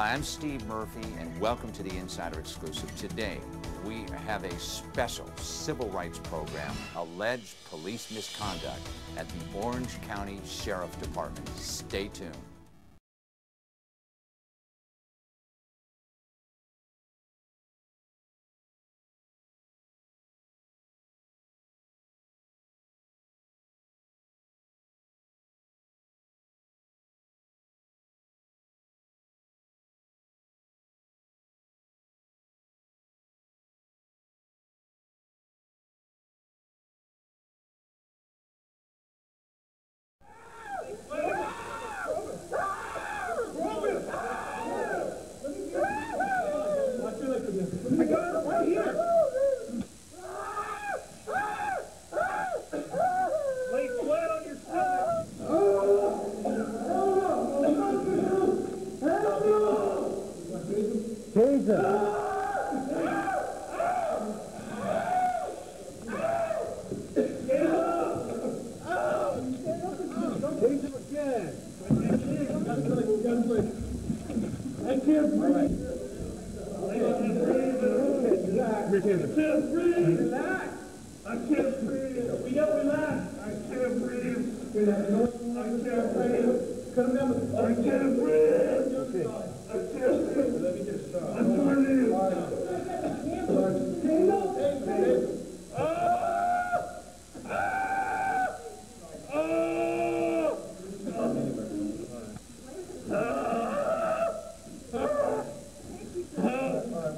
Hi, I'm Steve Murphy, and welcome to the Insider Exclusive. Today, we have a special civil rights program, alleged police misconduct at the Orange County Sheriff Department. Stay tuned.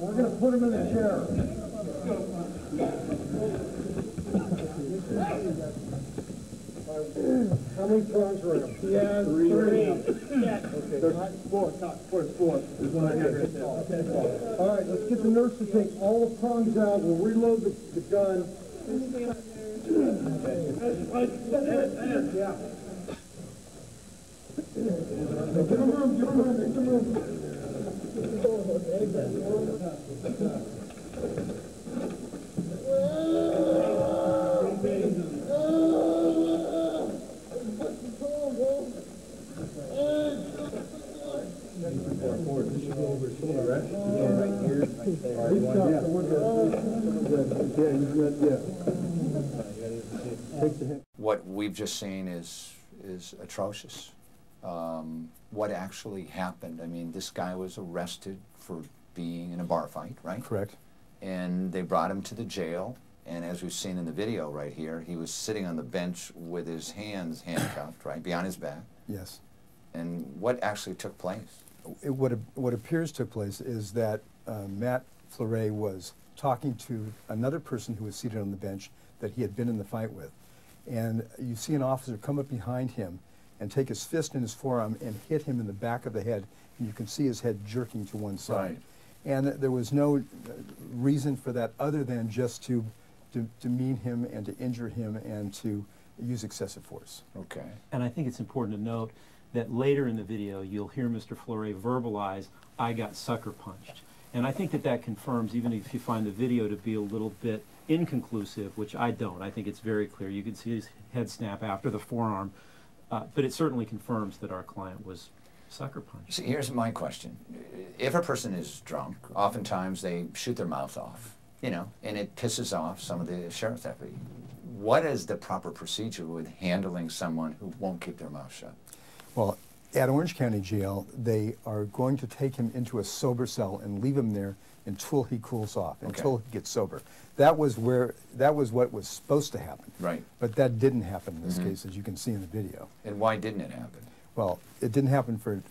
We're going to put him in the chair. How many prongs are in him? He has three. Okay. There's four. There's one here. Okay. All right, let's get the nurse to take all the prongs out. We'll reload the gun. Yeah. Give him room. What we've just seen is atrocious. What actually happened? I mean, this guy was arrested for being in a bar fight, right? Correct. And they brought him to the jail, and as we've seen in the video right here, he was sitting on the bench with his hands handcuffed, right, behind his back. Yes. And what actually took place? What appears took place is that Matt Fleury was talking to another person who was seated on the bench that he had been in the fight with. And you see an officer come up behind him and take his fist in his forearm and hit him in the back of the head. And you can see his head jerking to one side. Right. And there was no reason for that other than just to demean him and to injure him and to use excessive force. Okay. And I think it's important to note that later in the video, you'll hear Mr. Fleury verbalize, "I got sucker punched." And I think that confirms, even if you find the video to be a little bit inconclusive, which I don't. I think it's very clear. You can see his head snap after the forearm. But it certainly confirms that our client was sucker punched. See, here's my question. If a person is drunk, oftentimes they shoot their mouth off, you know, and it pisses off some of the sheriff's deputy. What is the proper procedure with handling someone who won't keep their mouth shut? Well, at Orange County Jail, they are going to take him into a sober cell and leave him there until he cools off, until he gets sober. That was what was supposed to happen. Right. But that didn't happen in this case, as you can see in the video. And why didn't it happen? Well, it didn't happen for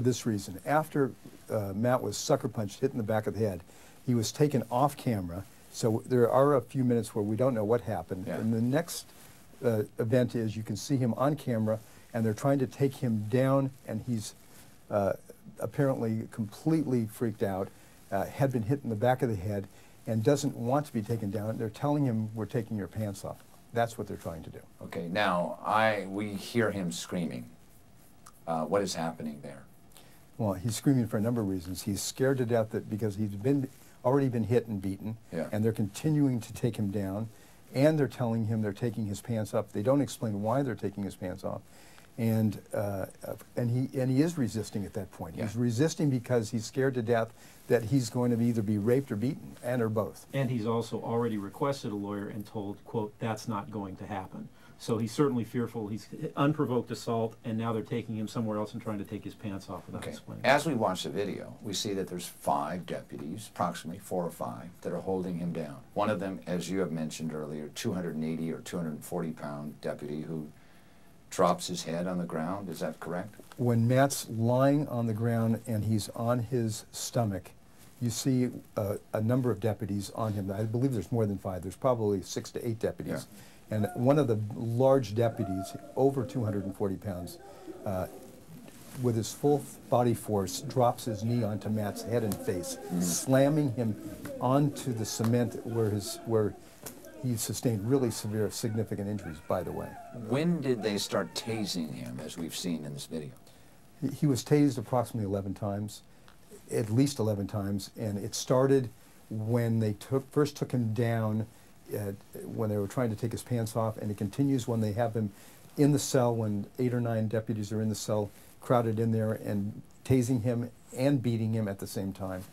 this reason. After Matt was sucker punched, hit in the back of the head, he was taken off camera. So there are a few minutes where we don't know what happened. Yeah. And the next event is you can see him on camera, and they're trying to take him down, and he's apparently completely freaked out, had been hit in the back of the head, and doesn't want to be taken down. They're telling him, "We're taking your pants off." That's what they're trying to do. Okay, now we hear him screaming. What is happening there? Well, he's screaming for a number of reasons. He's scared to death because he's already been hit and beaten, and they're continuing to take him down, and they're telling him they're taking his pants off. They don't explain why they're taking his pants off. and he is resisting at that point. Yeah. He's resisting because he's scared to death that he's going to either be raped or beaten, or both. And he's also already requested a lawyer and told, quote, that's not going to happen. So he's certainly fearful. He's unprovoked assault, and now they're taking him somewhere else and trying to take his pants off without explaining. As we watch the video, we see that there's 5 deputies, approximately 4 or 5, that are holding him down. One of them, as you have mentioned earlier, 280 or 240-pound deputy who drops his head on the ground. Is that correct? When Matt's lying on the ground and he's on his stomach, you see a number of deputies on him. I believe there's more than 5. There's probably 6 to 8 deputies. Yeah. And one of the large deputies, over 240 pounds, with his full body force, drops his knee onto Matt's head and face, slamming him onto the cement where he sustained really severe, significant injuries, by the way. When did they start tasing him, as we've seen in this video? He was tased approximately 11 times, at least 11 times, and it started when they first took him down when they were trying to take his pants off, and it continues when they have him in the cell, when 8 or 9 deputies are in the cell, crowded in there, and tasing him and beating him at the same time,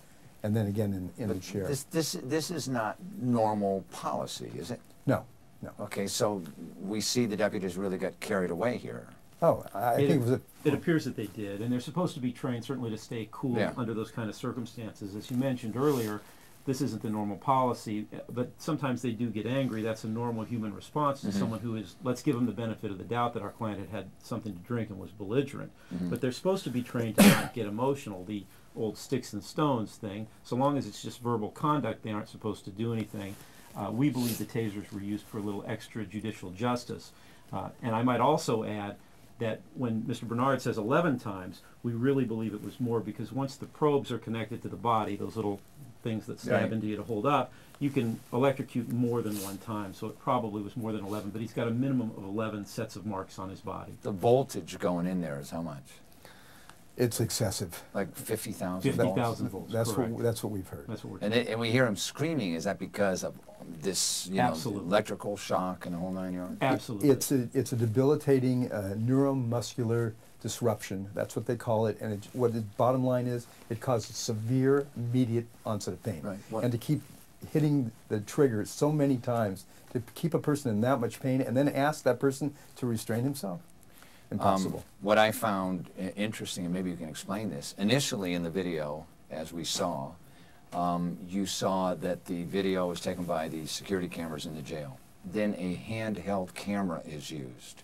and then again in the chair. This is not normal policy, is it? No, no. Okay, so we see the deputies really got carried away here. Oh, I think it was it appears that they did, and they're supposed to be trained certainly to stay cool under those kind of circumstances. As you mentioned earlier, this isn't the normal policy, but sometimes they do get angry. That's a normal human response to someone who is, let's give them the benefit of the doubt that our client had had something to drink and was belligerent. But they're supposed to be trained to not get emotional, the old sticks and stones thing. So long as it's just verbal conduct, they aren't supposed to do anything. We believe the tasers were used for a little extrajudicial justice. And I might also add that when Mr. Bernard says 11 times, we really believe it was more, because once the probes are connected to the body, those little things that stab into you to hold up, you can electrocute more than 1 time. So it probably was more than 11, but he's got a minimum of 11 sets of marks on his body. The voltage going in there is how much? It's excessive. Like 50,000 50,000 volts. That's what we've heard. That's what we're and we hear him screaming. Is that because of this, electrical shock and the whole 9 yards? Absolutely. It's a debilitating neuromuscular disruption. That's what they call it. And what the bottom line is, it causes severe, immediate onset of pain. Right. And to keep hitting the trigger so many times, to keep a person in that much pain, and then ask that person to restrain himself, impossible. What I found interesting, and maybe you can explain this, initially in the video, as we saw, you saw that the video was taken by the security cameras in the jail. Then a handheld camera is used.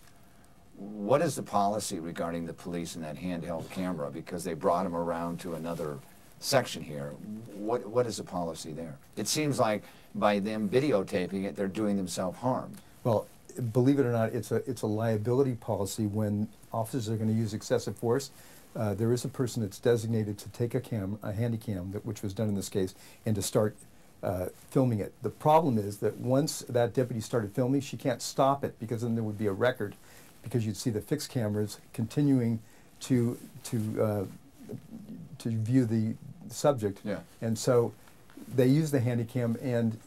What is the policy regarding the police and that handheld camera? Because they brought him around to another section here. What is the policy there? It seems like by them videotaping it, they're doing themselves harm. Well, believe it or not, it's a liability policy when officers are going to use excessive force. There is a person that's designated to take a handy cam, which was done in this case, and to start filming it. The problem is that once that deputy started filming, she can't stop it, because then there would be a record, because you'd see the fixed cameras continuing to view the subject. Yeah. And so they used the handy cam, and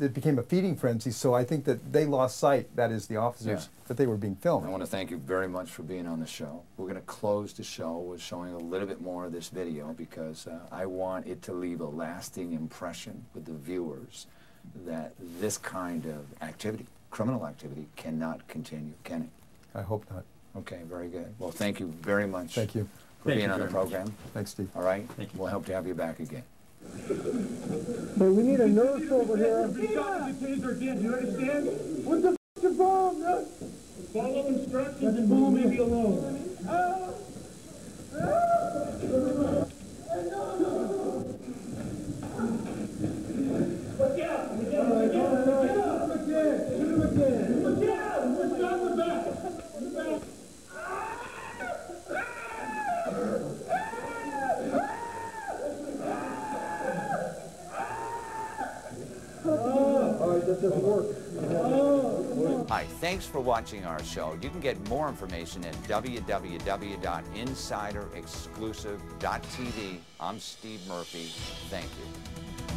it became a feeding frenzy. So I think that they lost sight, that is the officers, that they were being filmed. I want to thank you very much for being on the show. We're going to close the show with showing a little bit more of this video, because I want it to leave a lasting impression with the viewers that this kind of activity, criminal activity, cannot continue, can it? I hope not. Okay, very good. Well, thank you very much. Thank you. For being on the program. Thanks, Steve. All right? Thank you. We'll hope to have you back again. Hey, we need a nurse over here. We got the taser again, you understand? What the f*** is wrong, man? Follow instructions and leave me alone. Look out! Look out! Look out! Look out! Shoot him again! Look out! We're shot in the back! In the back! All right, that doesn't work. Hi, thanks for watching our show. You can get more information at www.insiderexclusive.tv. I'm Steve Murphy. Thank you.